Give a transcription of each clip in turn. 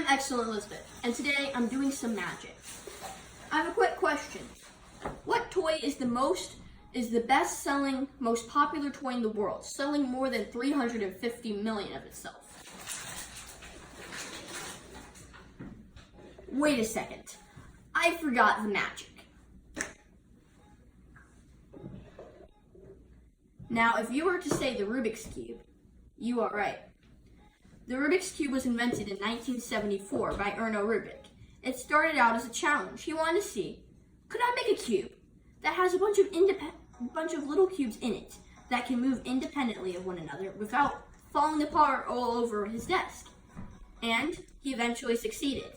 Excellent Elizabeth, and today I'm doing some magic. I have a quick question. What toy is the best-selling, most popular toy in the world, selling more than 350 million of itself? Wait a second. I forgot the magic. Now, if you were to say the Rubik's Cube, you are right. The Rubik's Cube was invented in 1974 by Erno Rubik. It started out as a challenge. He wanted to see, could I make a cube that has a bunch of little cubes in it that can move independently of one another without falling apart all over his desk? And he eventually succeeded.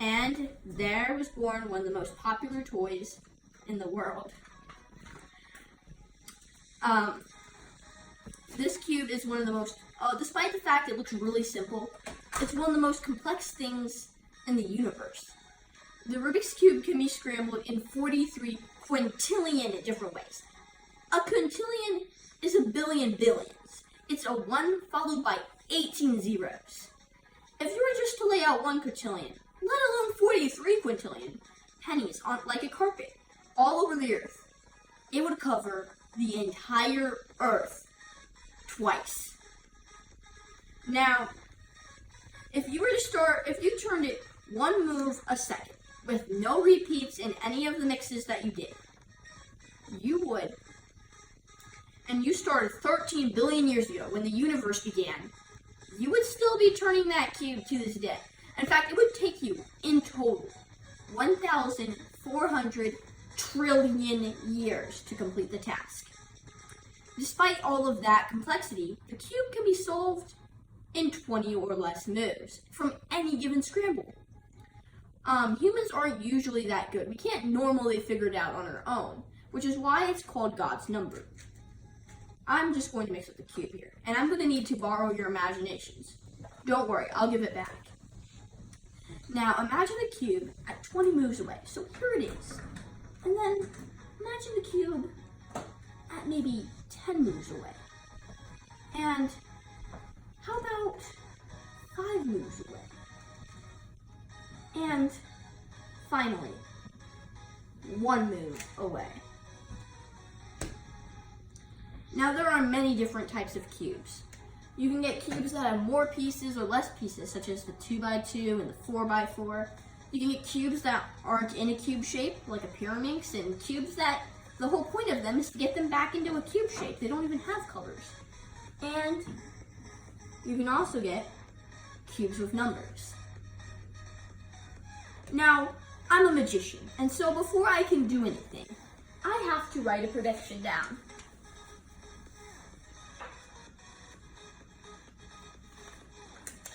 And there was born one of the most popular toys in the world. This cube is one of the most, despite the fact it looks really simple, it's one of the most complex things in the universe. The Rubik's Cube can be scrambled in 43 quintillion different ways. A quintillion is a billion billions. It's a 1 followed by 18 zeros. If you were just to lay out 1 quintillion, let alone 43 quintillion pennies on like a carpet all over the earth, it would cover the entire earth twice. Now, if you turned it one move a second with no repeats in any of the mixes that you did, and you started 13 billion years ago when the universe began, you would still be turning that cube to this day. In fact, it would take you in total 1,400 trillion years to complete the task. Despite all of that complexity, the cube can be solved in 20 or less moves from any given scramble. Humans aren't usually that good. We can't normally figure it out on our own, which is why it's called God's number. I'm just going to mix up the cube here, and I'm going to need to borrow your imaginations. Don't worry, I'll give it back. Now, imagine the cube at 20 moves away. So here it is. And then imagine the cube at maybe 10 moves away. And how about 5 moves away? And finally, 1 move away. Now there are many different types of cubes. You can get cubes that have more pieces or less pieces, such as the 2x2 and the 4x4. You can get cubes that aren't in a cube shape, like a pyramid, and cubes that the whole point of them is to get them back into a cube shape. They don't even have colors. And you can also get cubes with numbers. Now, I'm a magician, and so before I can do anything, I have to write a prediction down.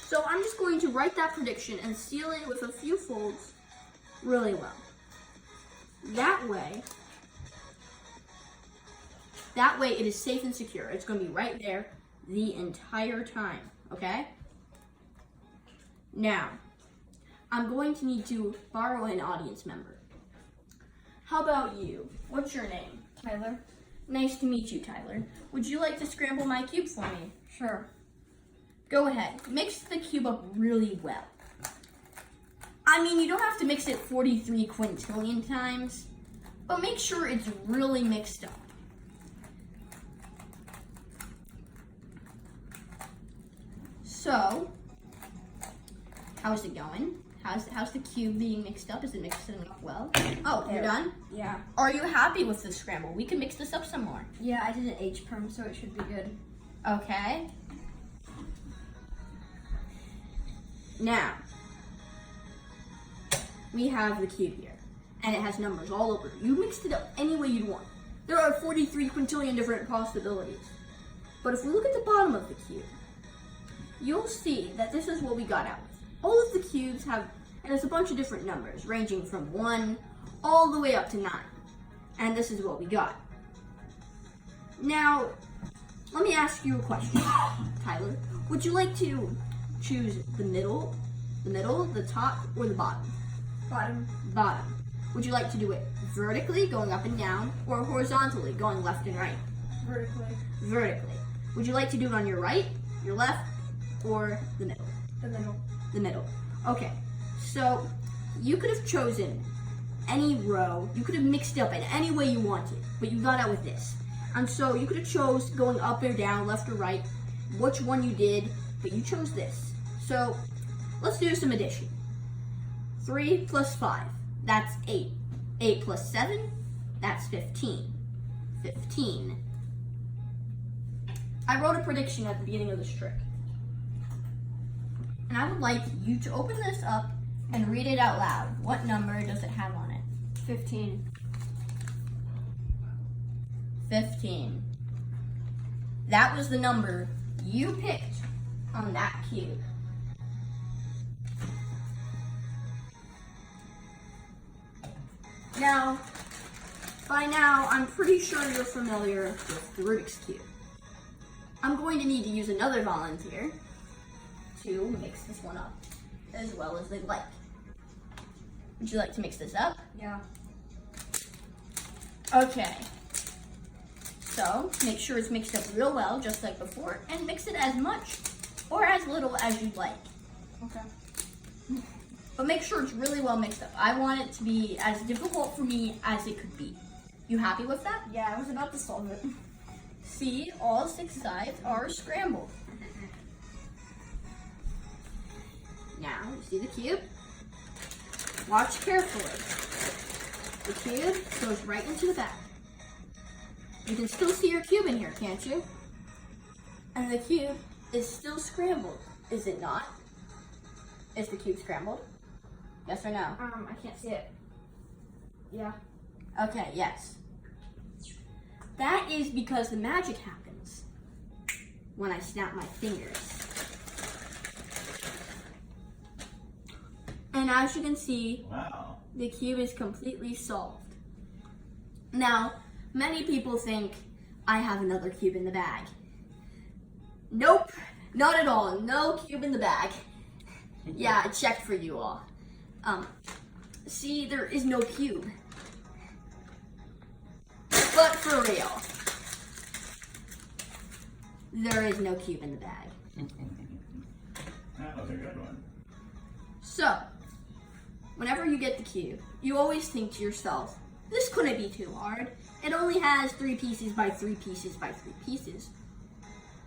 So I'm just going to write that prediction and seal it with a few folds really well. That way it is safe and secure. It's going to be right there the entire time, okay? Now, I'm going to need to borrow an audience member. How about you? What's your name? Tyler? Nice to meet you, Tyler. Would you like to scramble my cube for me? Sure. Go ahead. Mix the cube up really well. I mean, you don't have to mix it 43 quintillion times, but make sure it's really mixed up. So, how's it going? How's the cube being mixed up? Is it mixing up well? Oh, you're done? Yeah. Are you happy with the scramble? We can mix this up some more. Yeah, I did an H-perm, so it should be good. Okay. Now, we have the cube here, and it has numbers all over. You mixed it up any way you want. There are 43 quintillion different possibilities. But if we look at the bottom of the cube, you'll see that this is what we got out. All of the cubes have, and it's a bunch of different numbers, ranging from 1 all the way up to 9. And this is what we got. Now, let me ask you a question, Tyler. Would you like to choose the middle, the top, or the bottom? Bottom. Bottom. Would you like to do it vertically, going up and down, or horizontally, going left and right? Vertically. Vertically. Would you like to do it on your right, your left, or the middle? The middle. The middle. Okay, so you could have chosen any row. You could have mixed it up in any way you wanted, but you got out with this. And so you could have chose going up or down, left or right, which one you did, but you chose this. So let's do some addition. 3 plus 5, that's 8. 8 plus 7, that's 15. 15. I wrote a prediction at the beginning of this trick. And I would like you to open this up and read it out loud. What number does it have on it? 15. 15. That was the number you picked on that cube. Now, by now, I'm pretty sure you're familiar with the Rubik's Cube. I'm going to need to use another volunteer to mix this one up, as well as they'd like. Would you like to mix this up? Yeah. Okay. So, make sure it's mixed up real well, just like before, and mix it as much or as little as you'd like. Okay. But make sure it's really well mixed up. I want it to be as difficult for me as it could be. You happy with that? Yeah, I was about to solve it. See, all 6 sides are scrambled. Now, you see the cube? Watch carefully. The cube goes right into the back. You can still see your cube in here, can't you? And the cube is still scrambled, is it not? Is the cube scrambled? Yes or no? I can't see it. Yeah. Okay, yes. That is because the magic happens when I snap my fingers. And as you can see, Wow. the cube is completely solved. Now, many people think I have another cube in the bag. Nope, not at all. No cube in the bag. Yeah, I checked for you all. See, there is no cube. But for real, there is no cube in the bag. That was a good one. So, whenever you get the cube, you always think to yourself, this couldn't be too hard. It only has 3 pieces by 3 pieces by 3 pieces.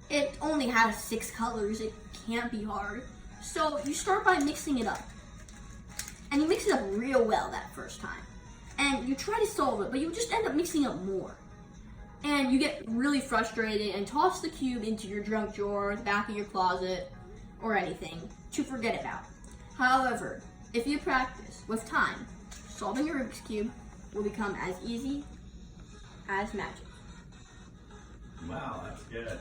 It only has 6 colors. It can't be hard. So you start by mixing it up. And you mix it up real well that first time. And you try to solve it, but you just end up mixing up more. And you get really frustrated and toss the cube into your junk drawer, the back of your closet, or anything to forget about. However, if you practice with time, solving your Rubik's Cube will become as easy as magic. Wow, that's good.